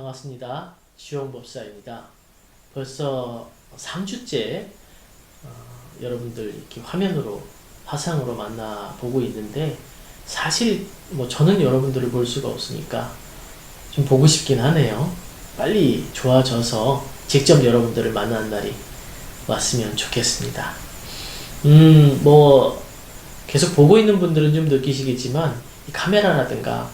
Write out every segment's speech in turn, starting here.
반갑습니다. 지용법사입니다. 벌써 3주째 여러분들 이렇게 화면으로 화상으로 만나보고 있는데, 사실 저는 여러분들을 볼 수가 없으니까 좀 보고 싶긴 하네요. 빨리 좋아져서 직접 여러분들을 만나는 날이 왔으면 좋겠습니다. 계속 보고 있는 분들은 좀 느끼시겠지만, 이 카메라라든가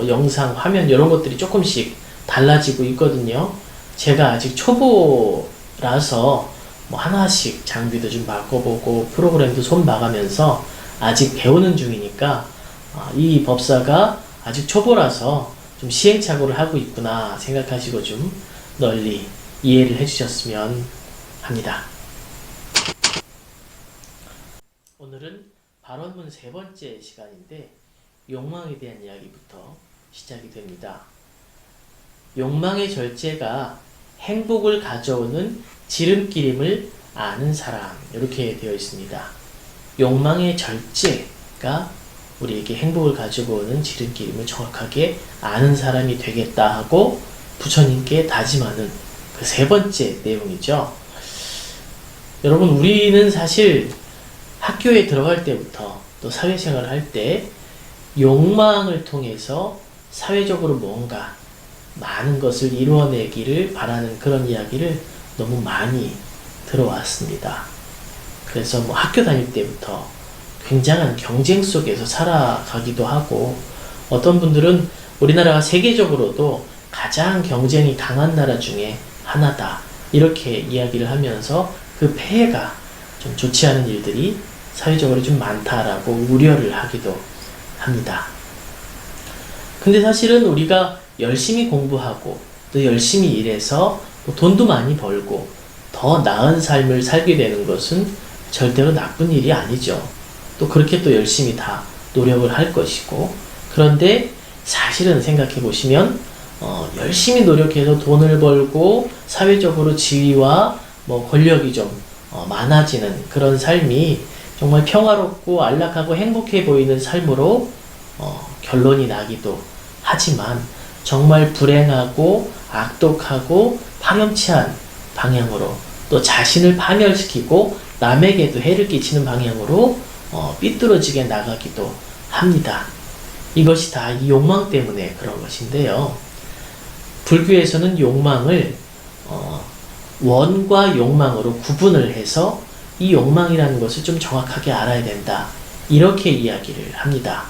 영상, 화면 이런 것들이 조금씩 달라지고 있거든요. 제가 아직 초보라서 하나씩 장비도 좀 바꿔보고 프로그램도 손 봐가면서 아직 배우는 중이니까, 이 법사가 아직 초보라서 좀 시행착오를 하고 있구나 생각하시고 좀 널리 이해를 해주셨으면 합니다. 오늘은 발언문 3번째 시간인데, 욕망에 대한 이야기부터 시작이 됩니다. 욕망의 절제가 행복을 가져오는 지름길임을 아는 사람, 이렇게 되어 있습니다. 욕망의 절제가 우리에게 행복을 가지고 오는 지름길임을 정확하게 아는 사람이 되겠다 하고 부처님께 다짐하는 그 3번째 내용이죠. 여러분, 우리는 사실 학교에 들어갈 때부터 또 사회생활을 할 때 욕망을 통해서 사회적으로 뭔가 많은 것을 이루어내기를 바라는 그런 이야기를 너무 많이 들어왔습니다. 그래서 학교 다닐 때부터 굉장한 경쟁 속에서 살아가기도 하고, 어떤 분들은 우리나라가 세계적으로도 가장 경쟁이 강한 나라 중에 하나다, 이렇게 이야기를 하면서 그 폐해가 좀 좋지 않은 일들이 사회적으로 좀 많다라고 우려를 하기도 합니다. 근데 사실은 우리가 열심히 공부하고 또 열심히 일해서 돈도 많이 벌고 더 나은 삶을 살게 되는 것은 절대로 나쁜 일이 아니죠. 또 그렇게 또 열심히 다 노력을 할 것이고, 그런데 사실은 생각해 보시면 열심히 노력해서 돈을 벌고 사회적으로 지위와 권력이 좀 많아지는 그런 삶이 정말 평화롭고 안락하고 행복해 보이는 삶으로 결론이 나기도 하지만, 정말 불행하고 악독하고 파렴치한 방향으로, 또 자신을 파멸시키고 남에게도 해를 끼치는 방향으로 삐뚤어지게 나가기도 합니다. 이것이 다 이 욕망 때문에 그런 것인데요. 불교에서는 욕망을 원과 욕망으로 구분을 해서 이 욕망이라는 것을 좀 정확하게 알아야 된다, 이렇게 이야기를 합니다.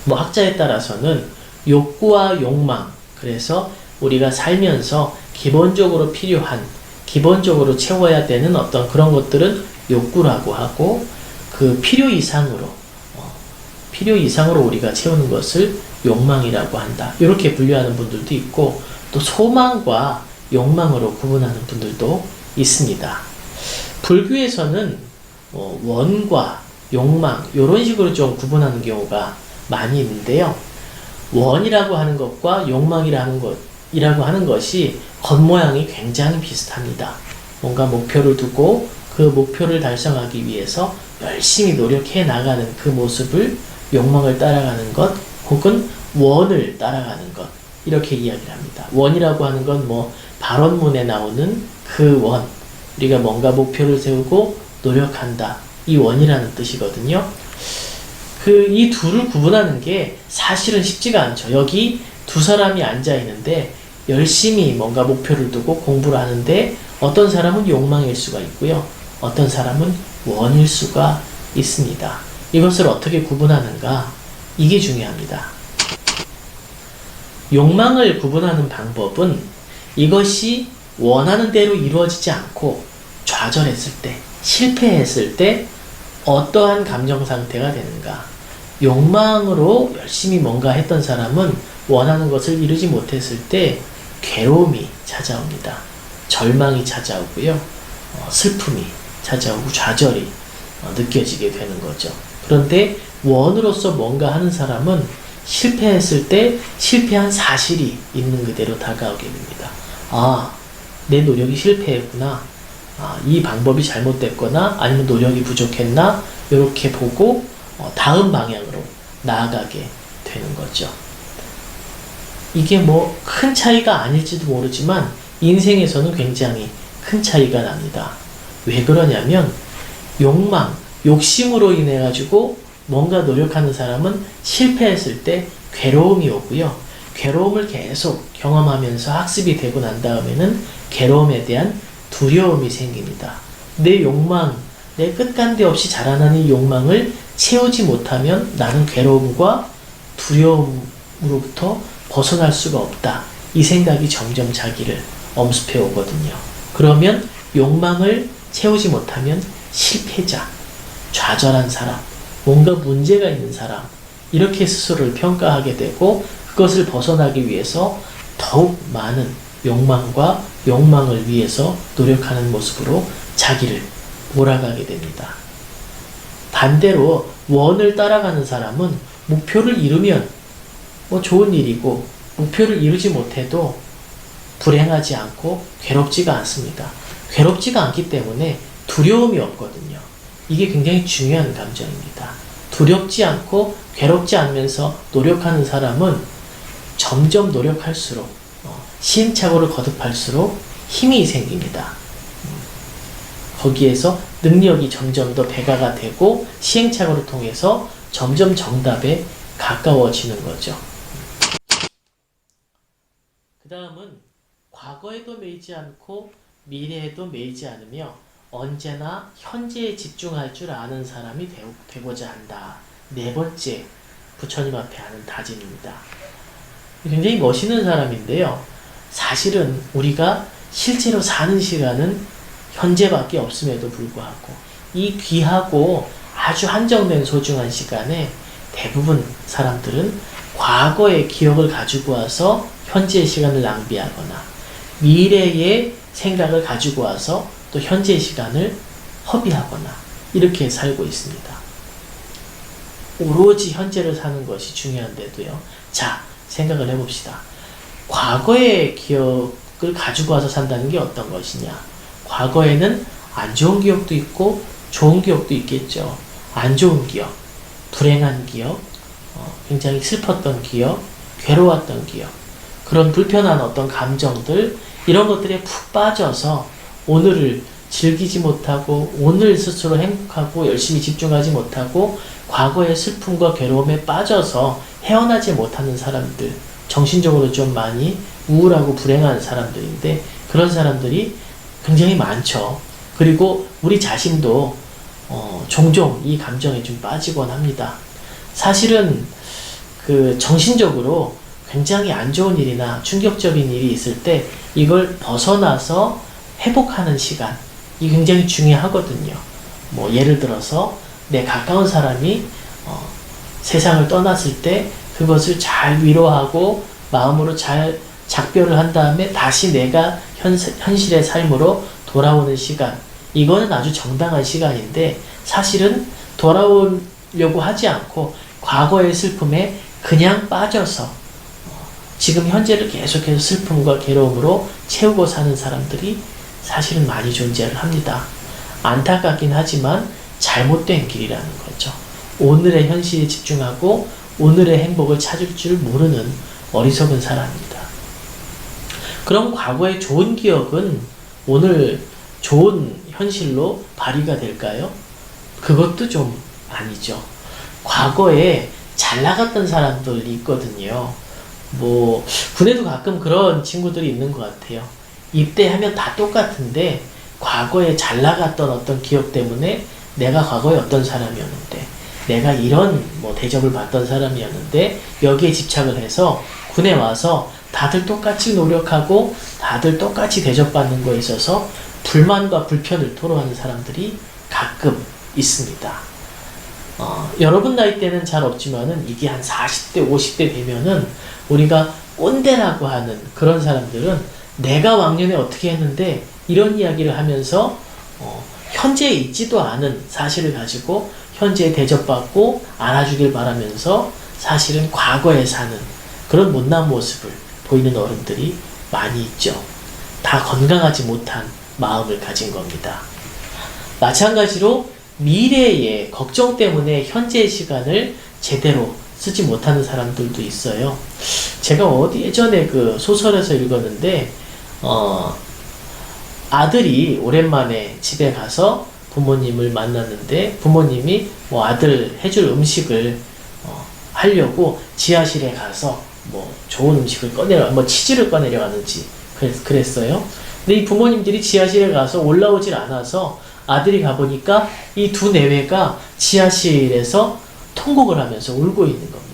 학자에 따라서는 욕구와 욕망, 그래서 우리가 살면서 기본적으로 필요한, 기본적으로 채워야 되는 어떤 그런 것들은 욕구라고 하고, 그 필요 이상으로 우리가 채우는 것을 욕망이라고 한다, 이렇게 분류하는 분들도 있고, 또 소망과 욕망으로 구분하는 분들도 있습니다. 불교에서는 원과 욕망, 이런 식으로 좀 구분하는 경우가 많이 있는데요. 원이라고 하는 것과 욕망이라고 하는 것이 겉모양이 굉장히 비슷합니다. 뭔가 목표를 두고 그 목표를 달성하기 위해서 열심히 노력해 나가는 그 모습을 욕망을 따라가는 것, 혹은 원을 따라가는 것, 이렇게 이야기를 합니다. 원이라고 하는 건 발언문에 나오는 그 원, 우리가 뭔가 목표를 세우고 노력한다, 이 원이라는 뜻이거든요. 이 둘을 구분하는 게 사실은 쉽지가 않죠. 여기 두 사람이 앉아 있는데 열심히 뭔가 목표를 두고 공부를 하는데, 어떤 사람은 욕망일 수가 있고요, 어떤 사람은 원일 수가 있습니다. 이것을 어떻게 구분하는가, 이게 중요합니다. 욕망을 구분하는 방법은 이것이 원하는 대로 이루어지지 않고 좌절했을 때, 실패했을 때 어떠한 감정 상태가 되는가. 욕망으로 열심히 뭔가 했던 사람은 원하는 것을 이루지 못했을 때 괴로움이 찾아옵니다. 절망이 찾아오고요, 슬픔이 찾아오고 좌절이 느껴지게 되는 거죠. 그런데 원으로서 뭔가 하는 사람은 실패했을 때 실패한 사실이 있는 그대로 다가오게 됩니다. 내 노력이 실패했구나, 이 방법이 잘못됐거나 아니면 노력이 부족했나, 이렇게 보고 다음 방향으로 나아가게 되는 거죠. 이게 뭐 큰 차이가 아닐지도 모르지만 인생에서는 굉장히 큰 차이가 납니다. 왜 그러냐면 욕망, 욕심으로 인해 가지고 뭔가 노력하는 사람은 실패했을 때 괴로움이 오고요. 괴로움을 계속 경험하면서 학습이 되고 난 다음에는 괴로움에 대한 두려움이 생깁니다. 내 욕망, 내 끝간데 없이 자라나는 이 욕망을 채우지 못하면 나는 괴로움과 두려움으로부터 벗어날 수가 없다. 이 생각이 점점 자기를 엄습해 오거든요. 그러면 욕망을 채우지 못하면 실패자, 좌절한 사람, 뭔가 문제가 있는 사람, 이렇게 스스로를 평가하게 되고 그것을 벗어나기 위해서 더욱 많은 욕망과 욕망을 위해서 노력하는 모습으로 자기를 몰아가게 됩니다. 반대로 원을 따라가는 사람은 목표를 이루면 뭐 좋은 일이고 목표를 이루지 못해도 불행하지 않고 괴롭지가 않습니다. 괴롭지가 않기 때문에 두려움이 없거든요. 이게 굉장히 중요한 감정입니다. 두렵지 않고 괴롭지 않으면서 노력하는 사람은 점점 노력할수록 시행착오를 거듭할수록 힘이 생깁니다. 거기에서 능력이 점점 더 배가가 되고 시행착오를 통해서 점점 정답에 가까워지는 거죠. 그 다음은 과거에도 매이지 않고 미래에도 매이지 않으며 언제나 현재에 집중할 줄 아는 사람이 되고자 한다. 네 번째 부처님 앞에 하는 다짐입니다. 굉장히 멋있는 사람인데요. 사실은 우리가 실제로 사는 시간은 현재밖에 없음에도 불구하고 이 귀하고 아주 한정된 소중한 시간에 대부분 사람들은 과거의 기억을 가지고 와서 현재의 시간을 낭비하거나 미래의 생각을 가지고 와서 또 현재의 시간을 허비하거나 이렇게 살고 있습니다. 오로지 현재를 사는 것이 중요한데도요. 자, 생각을 해봅시다. 과거의 기억을 가지고 와서 산다는 게 어떤 것이냐? 과거에는 안 좋은 기억도 있고 좋은 기억도 있겠죠. 안 좋은 기억, 불행한 기억, 굉장히 슬펐던 기억, 괴로웠던 기억, 그런 불편한 어떤 감정들, 이런 것들에 푹 빠져서 오늘을 즐기지 못하고 오늘 스스로 행복하고 열심히 집중하지 못하고 과거의 슬픔과 괴로움에 빠져서 헤어나지 못하는 사람들, 정신적으로 좀 많이 우울하고 불행한 사람들인데 그런 사람들이 굉장히 많죠. 그리고 우리 자신도 종종 이 감정에 좀 빠지곤 합니다. 사실은 그 정신적으로 굉장히 안 좋은 일이나 충격적인 일이 있을 때 이걸 벗어나서 회복하는 시간, 이 굉장히 중요하거든요. 뭐 예를 들어서 내 가까운 사람이 세상을 떠났을 때 그것을 잘 위로하고 마음으로 잘 작별을 한 다음에 다시 내가 현실의 삶으로 돌아오는 시간, 이거는 아주 정당한 시간인데 사실은 돌아오려고 하지 않고 과거의 슬픔에 그냥 빠져서 지금 현재를 계속해서 슬픔과 괴로움으로 채우고 사는 사람들이 사실은 많이 존재를 합니다. 안타깝긴 하지만 잘못된 길이라는 거죠. 오늘의 현실에 집중하고 오늘의 행복을 찾을 줄 모르는 어리석은 사람입니다. 그럼 과거의 좋은 기억은 오늘 좋은 현실로 발휘가 될까요? 그것도 좀 아니죠. 과거에 잘 나갔던 사람들이 있거든요. 뭐 군에도 가끔 그런 친구들이 있는 것 같아요. 입대하면 다 똑같은데 과거에 잘 나갔던 어떤 기억 때문에 내가 과거에 어떤 사람이었는데 내가 이런 뭐 대접을 받던 사람이었는데 여기에 집착을 해서 군에 와서 다들 똑같이 노력하고 다들 똑같이 대접받는 거에 있어서 불만과 불편을 토로하는 사람들이 가끔 있습니다. 여러분 나이 때는 잘 없지만은 이게 한 40대, 50대 되면은 우리가 꼰대라고 하는 그런 사람들은 내가 왕년에 어떻게 했는데 이런 이야기를 하면서 현재에 있지도 않은 사실을 가지고 현재에 대접받고 알아주길 바라면서 사실은 과거에 사는 그런 못난 모습을 보이는 어른들이 많이 있죠. 다 건강하지 못한 마음을 가진 겁니다. 마찬가지로 미래의 걱정 때문에 현재의 시간을 제대로 쓰지 못하는 사람들도 있어요. 제가 어디 예전에 그 소설에서 읽었는데, 아들이 오랜만에 집에 가서 부모님을 만났는데, 부모님이 뭐 아들 해줄 음식을 하려고 지하실에 가서 뭐 좋은 음식을 뭐 치즈를 꺼내려 가는지 그랬어요. 근데 이 부모님들이 지하실에 가서 올라오질 않아서 아들이 가보니까 이 두 내외가 지하실에서 통곡을 하면서 울고 있는 겁니다.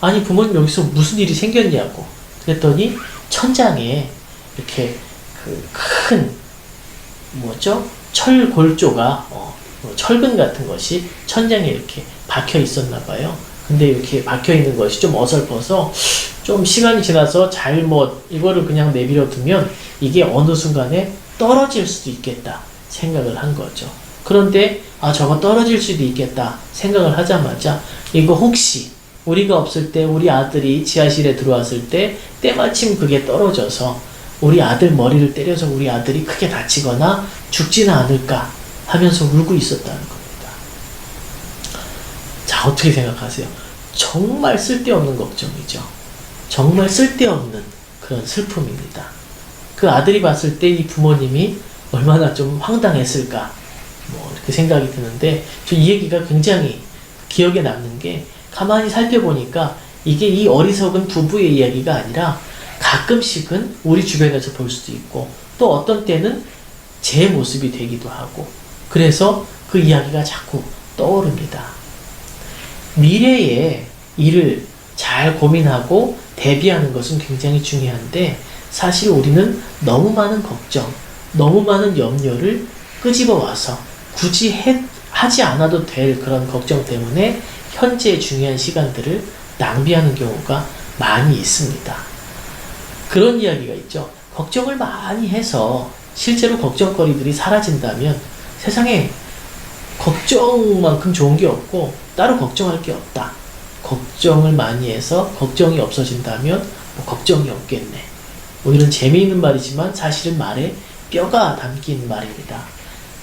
아니, 부모님 여기서 무슨 일이 생겼냐고. 그랬더니 천장에 이렇게 그 큰 뭐죠? 철골조가 철근 같은 것이 천장에 이렇게 박혀 있었나 봐요. 근데 이렇게 박혀 있는 것이 좀 어설퍼서 좀 시간이 지나서 잘못 이거를 그냥 내버려 두면 이게 어느 순간에 떨어질 수도 있겠다 생각을 한 거죠. 그런데 저거 떨어질 수도 있겠다 생각을 하자마자 이거 혹시 우리가 없을 때 우리 아들이 지하실에 들어왔을 때 때마침 그게 떨어져서 우리 아들 머리를 때려서 우리 아들이 크게 다치거나 죽지는 않을까 하면서 울고 있었다는 겁니다. 자, 어떻게 생각하세요? 정말 쓸데없는 걱정이죠. 정말 쓸데없는 그런 슬픔입니다. 그 아들이 봤을 때 이 부모님이 얼마나 좀 황당했을까 뭐 이렇게 생각이 드는데, 저 이 얘기가 굉장히 기억에 남는 게, 가만히 살펴보니까 이게 이 어리석은 부부의 이야기가 아니라 가끔씩은 우리 주변에서 볼 수도 있고, 또 어떤 때는 제 모습이 되기도 하고, 그래서 그 이야기가 자꾸 떠오릅니다. 미래의 일을 잘 고민하고 대비하는 것은 굉장히 중요한데, 사실 우리는 너무 많은 걱정, 너무 많은 염려를 끄집어 와서 굳이 하지 않아도 될 그런 걱정 때문에 현재의 중요한 시간들을 낭비하는 경우가 많이 있습니다. 그런 이야기가 있죠. 걱정을 많이 해서 실제로 걱정거리들이 사라진다면 세상에 걱정만큼 좋은 게 없고 따로 걱정할 게 없다. 걱정을 많이 해서 걱정이 없어진다면 뭐 걱정이 없겠네. 뭐 이런 재미있는 말이지만 사실은 말에 뼈가 담긴 말입니다.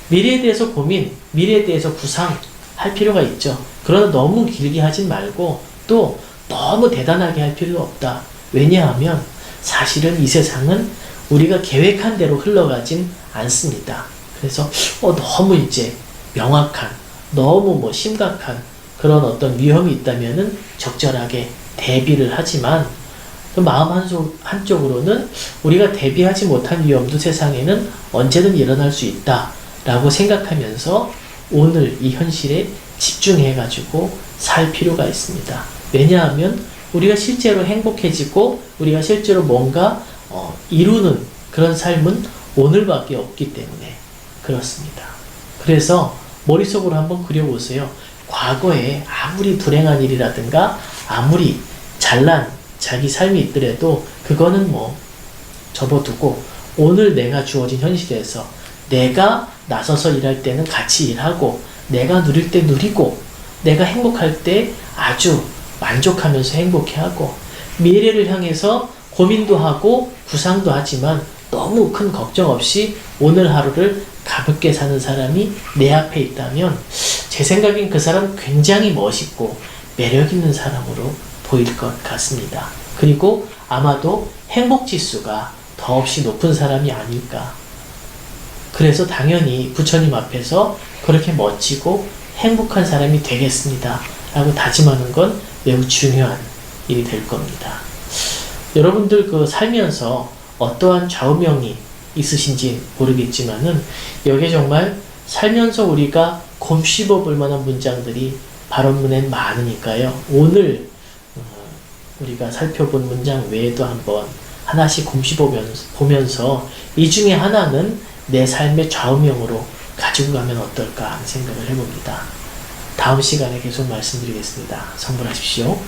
미래에 대해서 고민, 미래에 대해서 구상할 필요가 있죠. 그러나 너무 길게 하진 말고 또 너무 대단하게 할 필요도 없다. 왜냐하면 사실은 이 세상은 우리가 계획한 대로 흘러가진 않습니다. 그래서 너무 이제 명확한, 너무 뭐 심각한 그런 어떤 위험이 있다면은 적절하게 대비를 하지만, 그 마음 한쪽으로는 우리가 대비하지 못한 위험도 세상에는 언제든 일어날 수 있다 라고 생각하면서 오늘 이 현실에 집중해 가지고 살 필요가 있습니다. 왜냐하면 우리가 실제로 행복해지고 우리가 실제로 뭔가 이루는 그런 삶은 오늘밖에 없기 때문에 그렇습니다. 그래서 머릿속으로 한번 그려보세요. 과거에 아무리 불행한 일이라든가 아무리 잘난 자기 삶이 있더라도 그거는 뭐 접어두고, 오늘 내가 주어진 현실에서 내가 나서서 일할 때는 같이 일하고, 내가 누릴 때 누리고, 내가 행복할 때 아주 만족하면서 행복해하고, 미래를 향해서 고민도 하고 구상도 하지만 너무 큰 걱정 없이 오늘 하루를 가볍게 사는 사람이 내 앞에 있다면 제 생각엔 그 사람 굉장히 멋있고 매력 있는 사람으로 보일 것 같습니다. 그리고 아마도 행복지수가 더없이 높은 사람이 아닐까. 그래서 당연히 부처님 앞에서 그렇게 멋지고 행복한 사람이 되겠습니다 라고 다짐하는 건 매우 중요한 일이 될 겁니다. 여러분들 그 살면서 어떠한 좌우명이 있으신지 모르겠지만은 여기에 정말 살면서 우리가 곰씹어 볼 만한 문장들이 발언문엔 많으니까요. 오늘 우리가 살펴본 문장 외에도 한번 하나씩 곰씹어 보면서 이 중에 하나는 내 삶의 좌우명으로 가지고 가면 어떨까 하는 생각을 해봅니다. 다음 시간에 계속 말씀드리겠습니다. 성불하십시오.